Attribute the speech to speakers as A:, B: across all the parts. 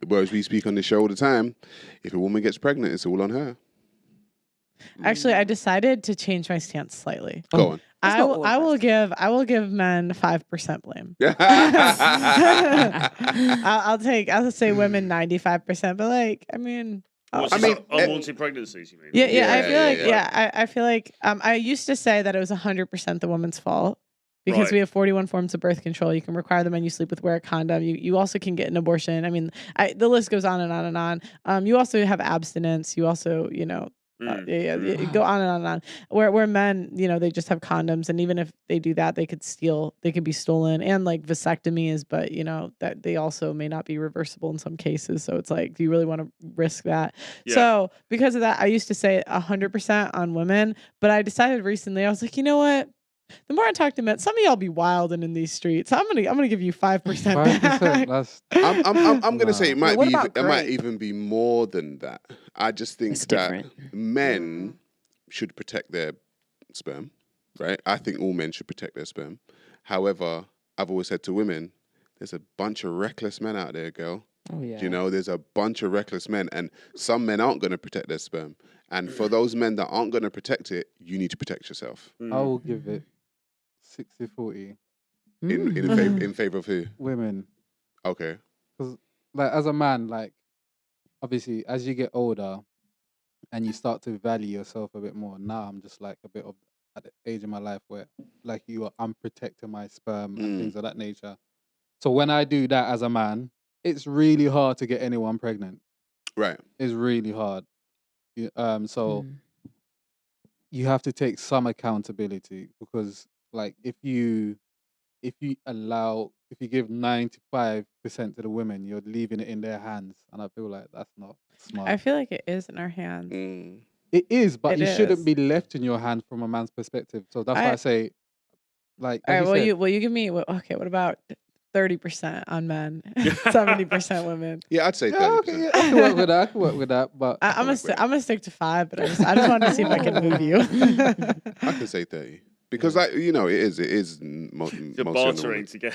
A: Whereas we speak on the show all the time, if a woman gets pregnant, it's all on her.
B: Actually, I decided to change my stance slightly.
A: Go on.
B: I will give men 5% blame. I'll say women 95%, but like I mean
C: unwanted pregnancies, you mean?
B: I feel like I used to say that it was 100% the woman's fault. Because we have 41 forms of birth control. You can require the men you sleep with wear a condom. You also can get an abortion. I mean, the list goes on and on and on. You also have abstinence. You also, go on and on and on. Where men, they just have condoms, and even if they do that, they could be stolen, and like vasectomies, but that they also may not be reversible in some cases. So it's like, do you really want to risk that? Yeah. So because of that, I used to say 100% on women, but I decided recently, I was like, you know what? The more I talk to men, some of y'all be wilding in these streets. I'm gonna give you 5% back.
A: I'm gonna say it might even be more than that. I just think that men should protect their sperm, right? I think all men should protect their sperm. However, I've always said to women, there's a bunch of reckless men out there, girl. Oh yeah. There's a bunch of reckless men, and some men aren't gonna protect their sperm. And for those men that aren't gonna protect it, you need to protect yourself.
D: I will give it 60-40.
A: In favor of who?
D: Women.
A: Okay.
D: Because like as a man, like obviously as you get older and you start to value yourself a bit more. Now I'm just like a bit of at the age of my life where like I'm protecting my sperm and things of that nature. So when I do that as a man, it's really hard to get anyone pregnant. Right. It's really hard. So you have to take some accountability because like if you give 95% to the women, you're leaving it in their hands, and I feel like that's not smart.
B: I feel like it is in our hands.
D: It is, but it shouldn't be left in your hands from a man's perspective. So that's why I say, like,
B: all right. Will you give me? Okay, what about 30% on men, 70% women?
A: Yeah, I'd say 30%.
D: Okay, I can work with that. But
B: I'm gonna stick to 5. But I just wanted to see if I can move you.
A: I can say 30 because it is
C: you're bartering to get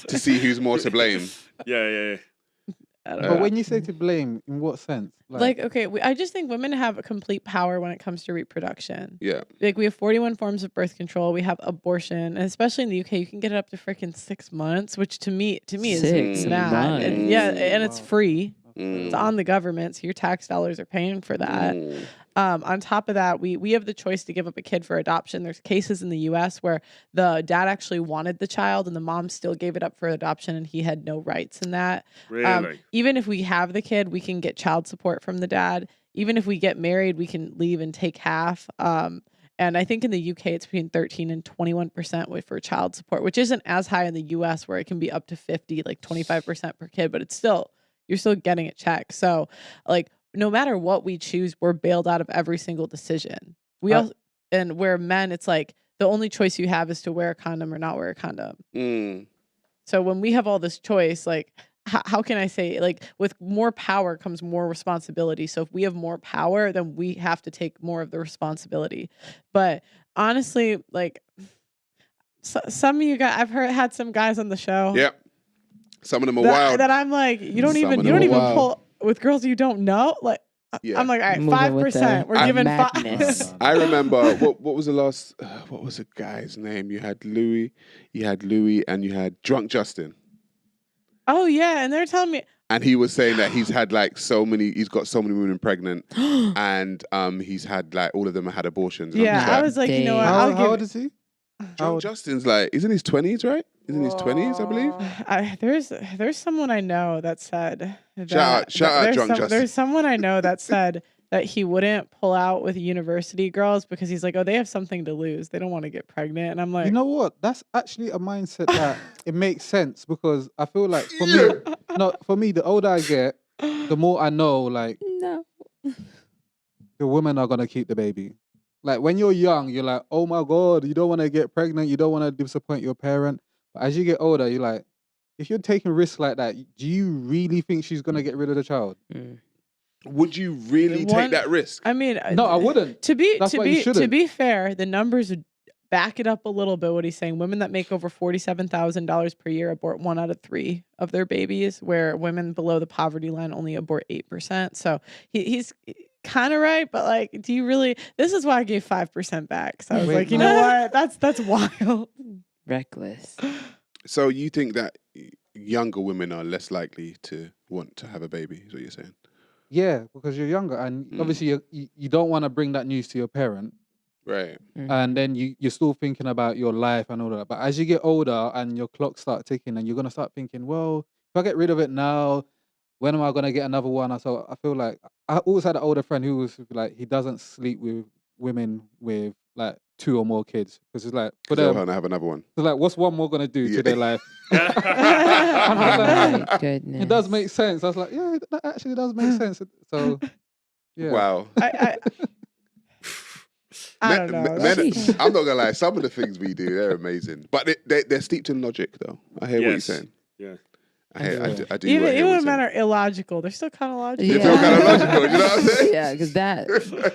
A: to see who's more to blame.
C: Yeah.
D: But when you say to blame, in what sense?
B: Like okay, I just think women have a complete power when it comes to reproduction.
A: Yeah.
B: Like we have 41 forms of birth control. We have abortion, and especially in the UK, you can get it up to freaking 6 months, which to me is mad. And it's free. It's on the government, so your tax dollars are paying for that. On top of that, we have the choice to give up a kid for adoption. There's cases in the U.S. where the dad actually wanted the child and the mom still gave it up for adoption, and he had no rights in that.
C: Really?
B: Even if we have the kid, we can get child support from the dad. Even if we get married, we can leave and take half. And I think in the UK, it's between 13 and 21% for child support, which isn't as high in the US where it can be up to 50, like 25% per kid, but you're still getting it checked. So like, no matter what we choose, we're bailed out of every single decision. And where men, it's like the only choice you have is to wear a condom or not wear a condom. So when we have all this choice, like, how can I say, like, with more power comes more responsibility. So if we have more power, then we have to take more of the responsibility. But honestly, like, some of you guys, I've had some guys on the show.
A: Yep. Some of them are wild.
B: That I'm like, you don't even pull with girls you don't know. Like, I'm like, all right, 5%. We're giving 5.
A: I remember what was the last? What was the guy's name? You had Louis, and you had Drunk Justin.
B: Oh yeah, and they're telling me.
A: And he was saying that he's had like he's got so many women pregnant, and he's had like all of them had abortions.
B: Yeah, I was like, you know what?
D: How old is he?
A: Drunk Justin's like, he's in his 20s, right? He's in his 20s, I believe.
B: There's someone I know that said that,
A: shout out Drunk Justin.
B: There's someone I know that said that he wouldn't pull out with university girls because he's like, oh, they have something to lose. They don't want to get pregnant. And I'm like,
D: you know what? That's actually a mindset that it makes sense because I feel like for me, the older I get, the more I know, like, the women are gonna keep the baby. Like when you're young, you're like, oh my God, you don't want to get pregnant, you don't want to disappoint your parent. But as you get older, you're like, if you're taking risks like that, do you really think she's gonna get rid of the child?
A: Would you really take that risk?
B: I mean,
D: no, I wouldn't.
B: To be fair, the numbers back it up a little bit. What he's saying: women that make over $47,000 per year abort 1 out of 3 of their babies, where women below the poverty line only abort 8%. So he's kind of right, but like, do you really? This is why I gave 5% back. So I was like, you know what? That's wild,
E: reckless.
A: So you think that younger women are less likely to want to have a baby? Is what you're saying?
D: Yeah, because you're younger, and obviously you don't want to bring that news to your parent.
A: Right.
D: And then you're still thinking about your life and all that. But as you get older and your clock start ticking, and you're gonna start thinking, well, if I get rid of it now, when am I gonna get another one? So I feel like I always had an older friend who was like, he doesn't sleep with women with like 2 or more kids, because it's like for them,
A: they'll have another one.
D: It's like, what's one more gonna do to their life?
E: Goodness.
D: It does make sense. I was like, yeah, that actually does make sense. So yeah.
A: Wow.
B: I don't know.
A: I'm not gonna lie. Some of the things we do, they're amazing, but they're steeped in logic, though. I hear what you're saying.
C: Yeah.
A: I do.
B: Even when men are illogical, they're still kind of logical.
A: They're still kind of logical. You know what I'm saying?
E: Yeah, because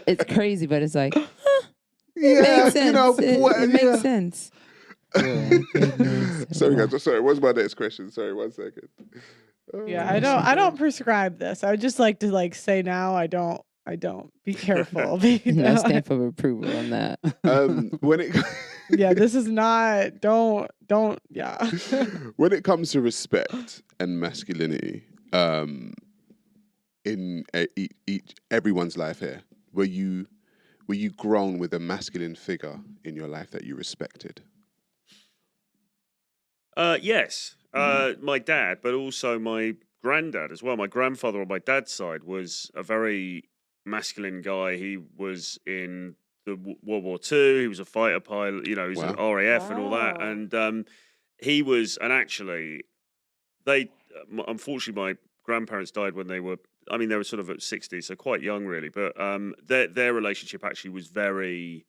E: it's crazy, but it's like,
A: it
E: makes sense.
A: You know,
E: it makes sense.
D: Yeah.
A: Sorry, guys. Sorry. What's my next question? Sorry, 1 second.
B: Yeah, I don't prescribe this. I would just like to say now I don't. Be careful.
E: I stand for approval on that.
A: When it
B: yeah, this is not. Don't. Yeah.
A: When it comes to respect and masculinity, in everyone's life here, were you grown with a masculine figure in your life that you respected?
C: Yes, my dad, but also my granddad as well. My grandfather on my dad's side was a very masculine guy. He was in the World War II. He was a fighter pilot. You know, he was an RAF and all that. And he was, and actually, unfortunately, my grandparents died when they were sort of at 60, so quite young, really. But their relationship actually was very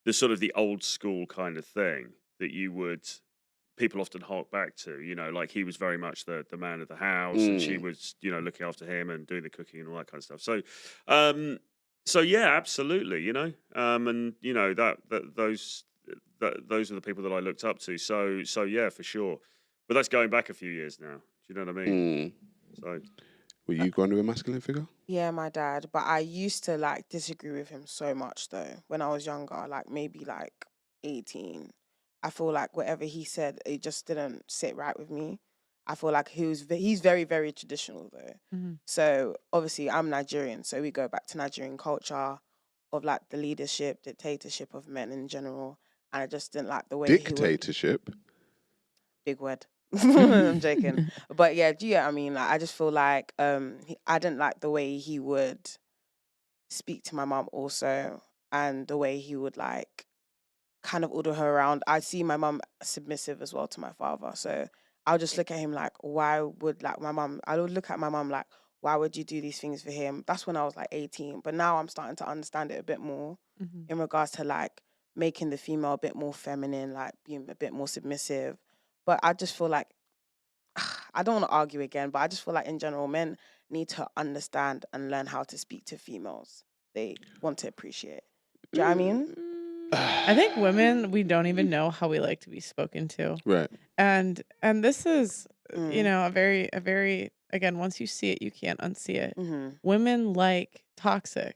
C: the sort of the old school kind of thing that people often hark back to, you know, like he was very much the man of the house, and she was, you know, looking after him and doing the cooking and all that kind of stuff. So yeah, absolutely, you know, and you know those are the people that I looked up to. So yeah, for sure. But that's going back a few years now. Do you know what I mean? So,
A: were you grown with a masculine figure?
F: Yeah, my dad. But I used to like disagree with him so much though when I was younger, like maybe like 18. I feel like whatever he said, it just didn't sit right with me. I feel like he's very, very traditional though. Mm-hmm. So obviously I'm Nigerian, so we go back to Nigerian culture of like the leadership, dictatorship of men in general. And I just didn't like the way
A: dictatorship.
F: Big word. I'm joking. But yeah, do you know what I mean? Like, I just feel like I didn't like the way he would speak to my mum also, and the way he would like kind of order her around. I see my mum submissive as well to my father. So I'll just look at him like, why would like my mum, I would look at my mum like, why would you do these things for him? That's when I was like 18. But now I'm starting to understand it a bit more in regards to like making the female a bit more feminine, like being a bit more submissive. But I just feel like, I don't want to argue again, but I just feel like in general, men need to understand and learn how to speak to females they want to appreciate. Do you know what I mean?
B: I think women, we don't even know how we like to be spoken to.
A: Right.
B: And this is, you know, a very, again, once you see it, you can't unsee it. Mm-hmm. Women like toxic.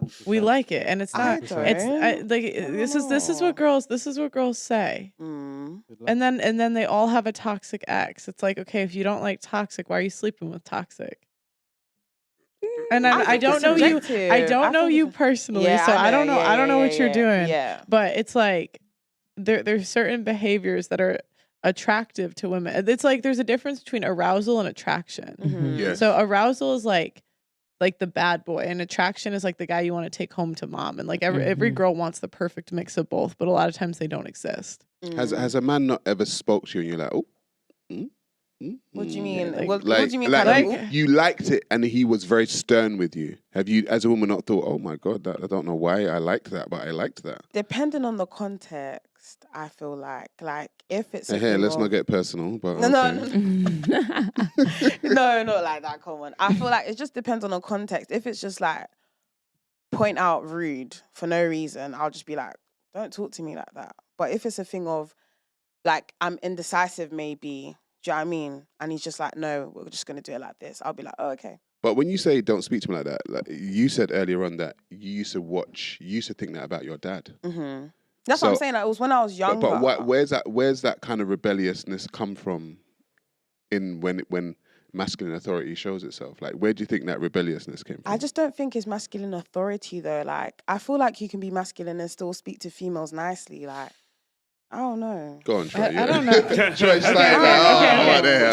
B: 100%. We like it, and it's not. This is what girls say. Mm. And then they all have a toxic ex. It's like, okay, if you don't like toxic, why are you sleeping with toxic? And I don't know you. I don't know you personally, so I don't know. I don't know what you're doing. Yeah. But it's like there's certain behaviors that are attractive to women. It's like there's a difference between arousal and attraction. Mm-hmm. Yes. So arousal is like the bad boy, and attraction is like the guy you want to take home to mom. And like every girl wants the perfect mix of both, but a lot of times they don't exist.
A: Has a man not ever spoke to you and you're like, oh?
F: What do you mean?
A: Yeah,
F: what do you mean?
A: Like you liked it, and he was very stern with you. Have you, as a woman, not thought, "Oh my God, I don't know why I liked that, but I liked that"?
F: Depending on the context, I feel like if it's
A: let's not get personal, but
F: no, not like that. Come on, I feel like it just depends on the context. If it's just like point out rude for no reason, I'll just be like, don't talk to me like that. But if it's a thing of, like, I'm indecisive maybe, do you know what I mean? And he's just like, no, we're just going to do it like this. I'll be like, oh, okay.
A: But when you say don't speak to me like that, like you said earlier on that you used to think that about your dad.
F: Mm-hmm. That's what I'm saying. Like, it was when I was younger.
A: But where's that kind of rebelliousness come from in when masculine authority shows itself? Like, where do you think that rebelliousness came from?
F: I just don't think it's masculine authority, though. Like, I feel like you can be masculine and still speak to females nicely. Like, I don't know.
A: Go on, Troy.
B: I don't know.
A: Troy's like, oh, what the hell?